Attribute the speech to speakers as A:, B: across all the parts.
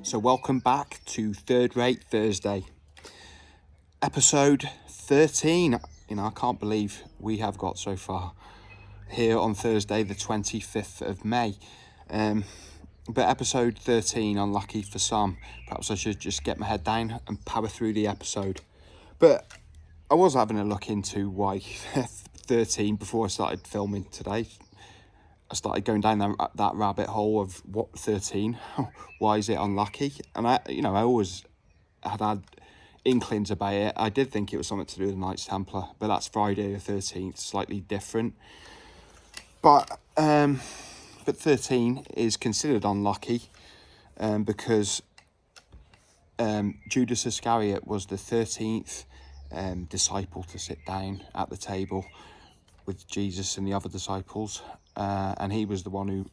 A: So welcome back to Third Rate Thursday, episode 13. I can't believe we have got so far here on Thursday, the 25th of May. But episode 13, unlucky for some. Perhaps I should just get my head down and power through the episode. But I was having a look into why 13 before I started filming today. I started going down that rabbit hole of what 13, why is it unlucky? And I always had inklings about it. I did think it was something to do with the Knights Templar, but that's Friday the 13th, slightly different. But 13 is considered unlucky because Judas Iscariot was the 13th disciple to sit down at the table with Jesus and the other disciples, and he was the one who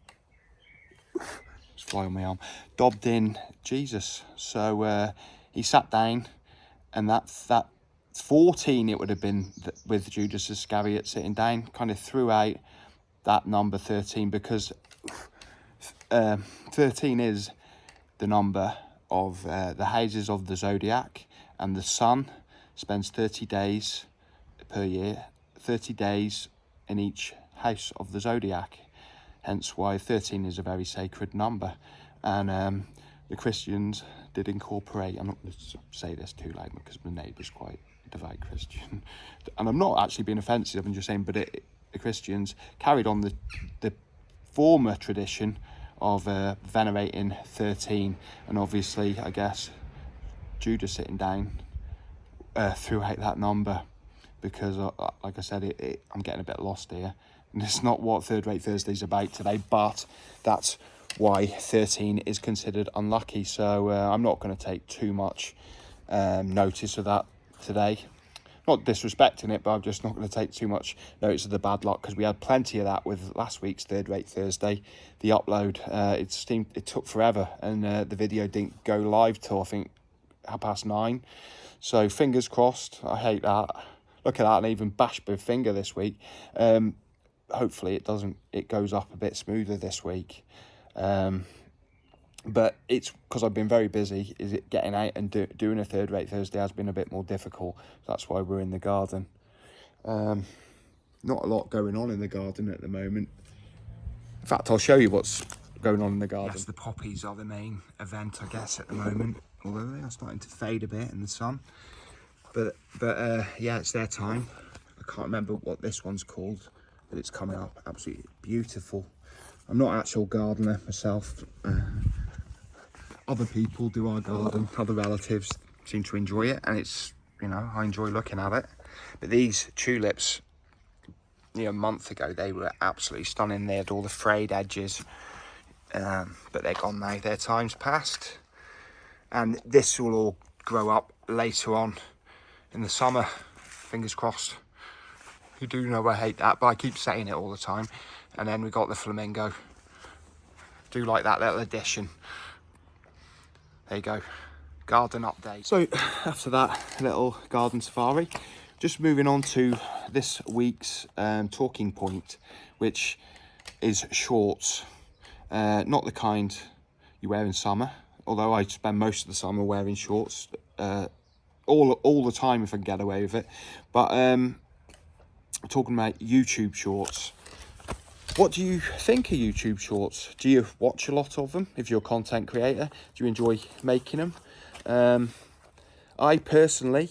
A: just fly on my arm dobbed in Jesus. So he sat down, and that 14 it would have been with Judas Iscariot sitting down, kind of threw out that number 13 because 13 is the number of the houses of the zodiac, and the sun spends 30 days per year, 30 days in each house of the zodiac, hence why 13 is a very sacred number. And the Christians did incorporate, I'm not going to say this too loud because my neighbour's quite a devout Christian, and I'm not actually being offensive, I'm just saying, but the Christians carried on the former tradition of venerating 13, and obviously I guess Judas sitting down threw out that number because like I said, I'm getting a bit lost here, and it's not what Third Rate Thursday is about today, but that's why 13 is considered unlucky. So I'm not going to take too much notice of that today. Not disrespecting it, but I'm just not going to take too much notice of the bad luck, because we had plenty of that with last week's Third Rate Thursday. The upload, it took forever, and the video didn't go live till I think 9:30. So fingers crossed. I hate that. Look at that, and even bashed my finger this week. Hopefully it goes up a bit smoother this week. But it's because I've been very busy. Is it getting out and doing a Third Rate Thursday has been a bit more difficult. That's why we're in the garden. Not a lot going on in the garden at the moment. In fact, I'll show you what's going on in the garden. Yes, the poppies are the main event, I guess, at the moment. Although they are starting to fade a bit in the sun. But yeah, it's their time. I can't remember what this one's called, but it's coming up absolutely beautiful. I'm not an actual gardener myself. Other people do our garden, other relatives seem to enjoy it, and it's, I enjoy looking at it. But these tulips, a month ago, they were absolutely stunning. They had all the frayed edges, but they're gone now. Their time's passed, and this will all grow up later on in the summer. Fingers crossed. You do know I hate that, but I keep saying it all the time. And then we got the flamingo. Do like that little addition. There you go, garden update. So after that little garden safari, just moving on to this week's talking point, which is shorts. Not the kind you wear in summer, although I spend most of the summer wearing shorts all the time if I can get away with it. But I'm talking about YouTube shorts. What do you think of YouTube shorts? Do you watch a lot of them if you're a content creator? Do you enjoy making them? I personally,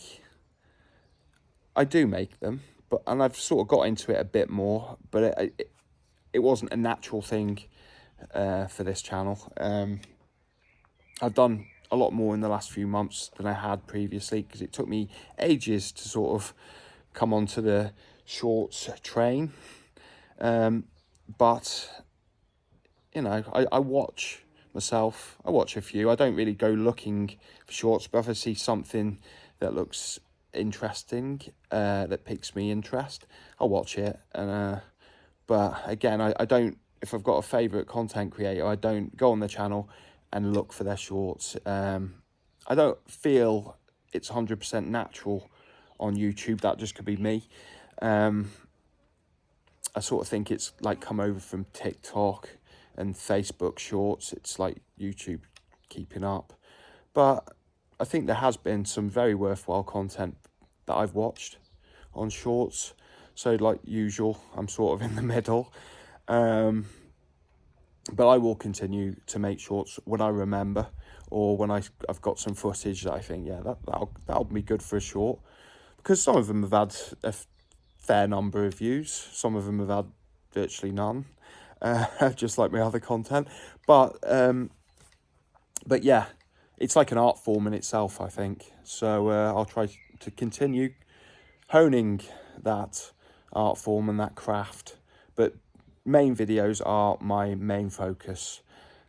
A: I do make them, and I've sort of got into it a bit more, but it wasn't a natural thing for this channel. I've done a lot more in the last few months than I had previously, because it took me ages to sort of come onto the shorts train. But, I watch myself. I watch a few. I don't really go looking for shorts, but if I see something that looks interesting, that piques me interest, I'll watch it. And but again, I don't, if I've got a favourite content creator, I don't go on the channel and look for their shorts. I don't feel it's 100% natural on YouTube. That just could be me. I sort of think it's like come over from TikTok and Facebook shorts. It's like YouTube keeping up. But I think there has been some very worthwhile content that I've watched on Shorts. So like usual, I'm sort of in the middle. But I will continue to make Shorts when I remember, or when I've got some footage that I think, yeah, that'll be good for a short. Because some of them have had a fair number of views. Some of them have had virtually none, just like my other content. But yeah, it's like an art form in itself, I think. So I'll try to continue honing that art form and that craft. But main videos are my main focus.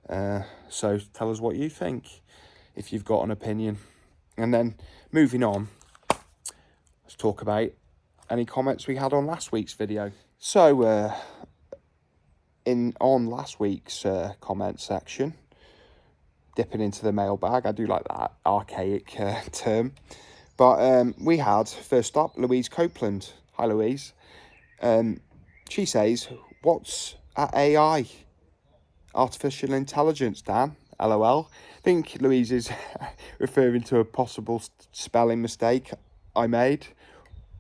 A: So tell us what you think, if you've got an opinion. And then moving on, let's talk about any comments we had on last week's video. So on last week's comment section, dipping into the mailbag, I do like that archaic term, but we had, first up, Louise Copeland. Hi Louise. She says, what's at AI? Artificial intelligence, Dan? LOL. I think Louise is referring to a possible spelling mistake I made,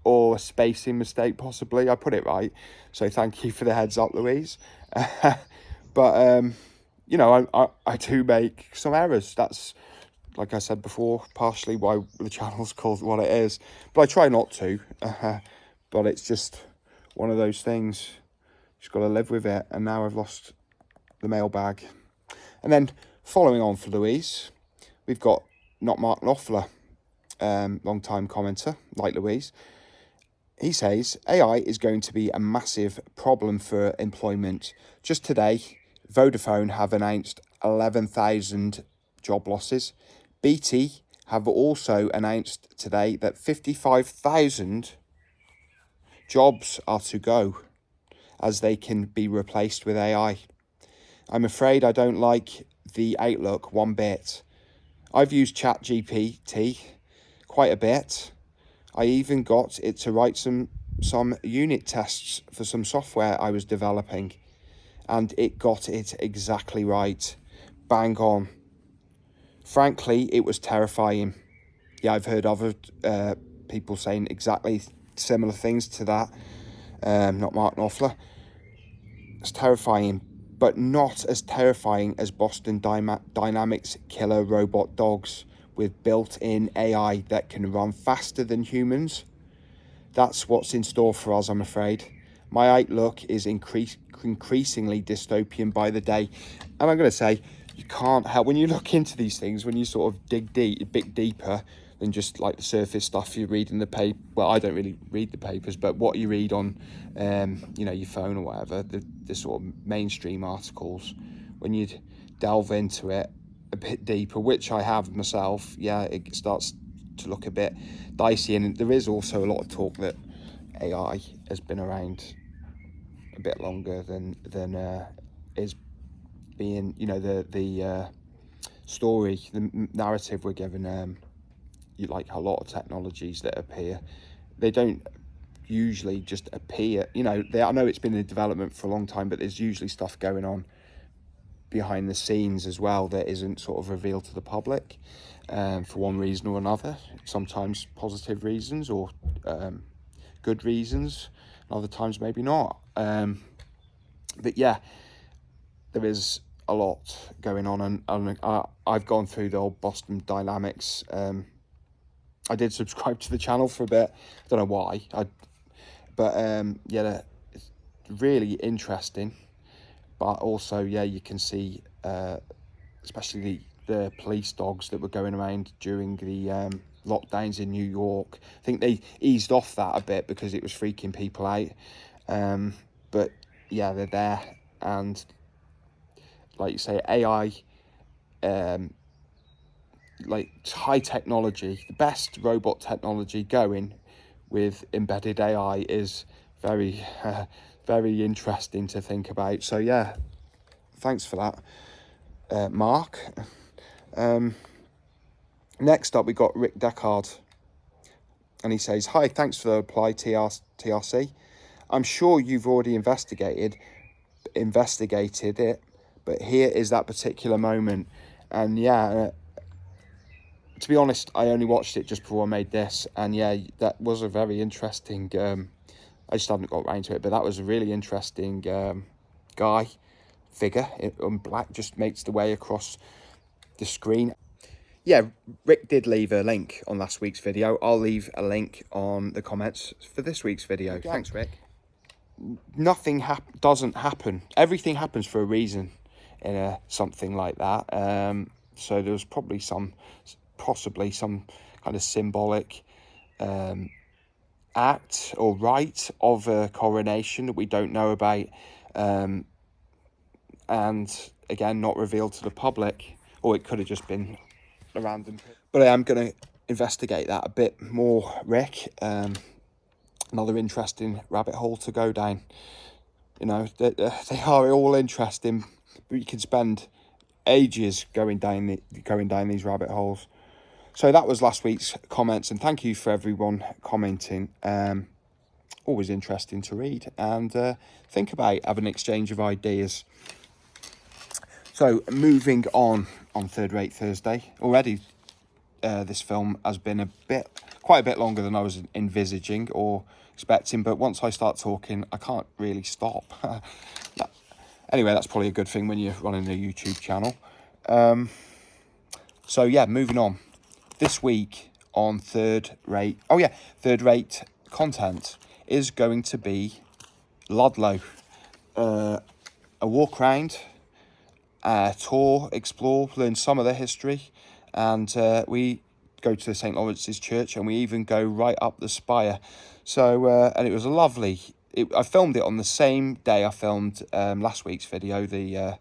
A: or a spacing mistake possibly. I put it right, so thank you for the heads up, Louise. But you know, I do make some errors. That's, like I said before, partially why the channel's called what it is, but I try not to. But it's just one of those things, just got to live with it. And now I've lost the mailbag. And then following on for Louise, we've got Not Mark Knopfler, long time commenter like Louise. He says, AI is going to be a massive problem for employment. Just today, Vodafone have announced 11,000 job losses. BT have also announced today that 55,000 jobs are to go, as they can be replaced with AI. I'm afraid I don't like the outlook one bit. I've used ChatGPT quite a bit. I even got it to write some unit tests for some software I was developing, and it got it exactly right. Bang on. Frankly, it was terrifying. Yeah, I've heard other people saying exactly similar things to that. Not Mark Knopfler. It's terrifying, but not as terrifying as Boston Dynamics killer robot dogs with built-in AI that can run faster than humans. That's what's in store for us, I'm afraid. My outlook is increasingly dystopian by the day. And I'm going to say, you can't help, when you look into these things, when you sort of dig deep, a bit deeper than just like the surface stuff you read in the paper. Well, I don't really read the papers, but what you read on, you know, your phone or whatever, the sort of mainstream articles, when you delve into it a bit deeper, which I have myself, yeah, it starts to look a bit dicey. And there is also a lot of talk that AI has been around a bit longer than is being, you know, the story, the narrative we're given. You like a lot of technologies that appear, they don't usually just appear, you know, I know it's been in development for a long time, but there's usually stuff going on behind the scenes as well that isn't sort of revealed to the public, for one reason or another. Sometimes positive reasons, or good reasons, other times maybe not. But yeah, there is a lot going on, and I've gone through the old Boston Dynamics. I did subscribe to the channel for a bit. I don't know why. But yeah, it's really interesting. But also, yeah, you can see, especially the police dogs that were going around during the lockdowns in New York. I think they eased off that a bit because it was freaking people out. But yeah, they're there, and like you say, AI, like high technology, the best robot technology going with embedded AI is very, very interesting to think about. So yeah, thanks for that, Mark. Next up, we got Rick Deckard, and he says, hi, thanks for the reply, TRC. I'm sure you've already investigated it, but here is that particular moment. And yeah, to be honest, I only watched it just before I made this, and yeah, that was a very interesting, I just haven't got around to it, but that was a really interesting figure in black, just makes the way across the screen. Yeah, Rick did leave a link on last week's video. I'll leave a link on the comments for this week's video. Okay. Thanks, Rick. Nothing doesn't happen. Everything happens for a reason in something like that. So there was possibly some kind of symbolic act or rite of a coronation that we don't know about, and again, not revealed to the public, or it could have just been a random. But I am going to investigate that a bit more, Rick. Another interesting rabbit hole to go down. You know, they are all interesting, but you can spend ages going down these rabbit holes. So that was last week's comments, and thank you for everyone commenting. Always interesting to read and think about, have an exchange of ideas. So moving on Third Rate Thursday, already this film has been quite a bit longer than I was envisaging or expecting, but once I start talking, I can't really stop. Anyway, that's probably a good thing when you're running a YouTube channel. So yeah, moving on. This week on Third Rate content is going to be Ludlow. A walk around, tour, explore, learn some of the history, and we go to St. Lawrence's Church, and we even go right up the spire. So, and it was a lovely. I filmed it on the same day I filmed last week's video, the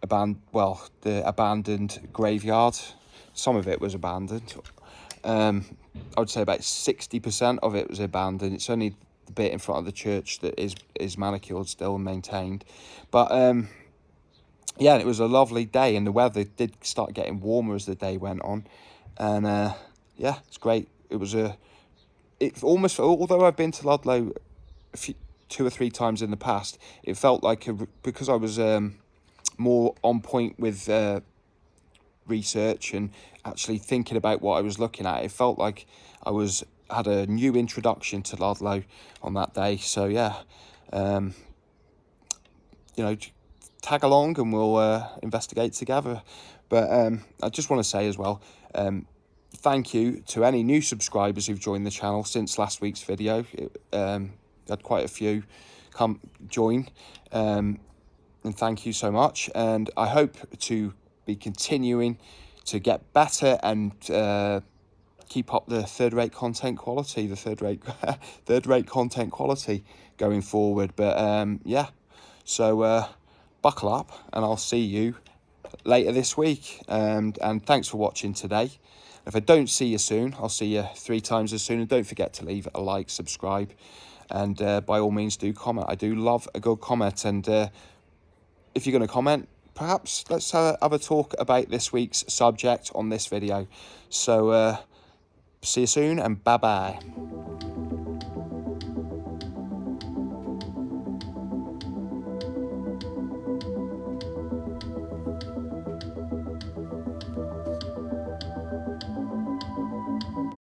A: abandoned graveyard. Some of it was abandoned. I would say about 60% of it was abandoned. It's only the bit in front of the church that is manicured still and maintained. But yeah, it was a lovely day, and the weather did start getting warmer as the day went on. And yeah, it's great. Although I've been to Ludlow 2 or 3 times in the past, it felt like because I was more on point with research and actually thinking about what I was looking at, it felt like I had a new introduction to Ludlow on that day. So yeah, you know, tag along and we'll investigate together. But I just want to say as well, thank you to any new subscribers who've joined the channel since last week's video. Had quite a few come join, and thank you so much. And I hope to be continuing to get better and keep up the third-rate content quality, third-rate content quality going forward. But yeah, so buckle up, and I'll see you later this week. And thanks for watching today. If I don't see you soon, I'll see you 3 times as soon. And don't forget to leave a like, subscribe, and by all means do comment. I do love a good comment. And if you're going to comment, perhaps let's have a talk about this week's subject on this video. So see you soon, and bye-bye.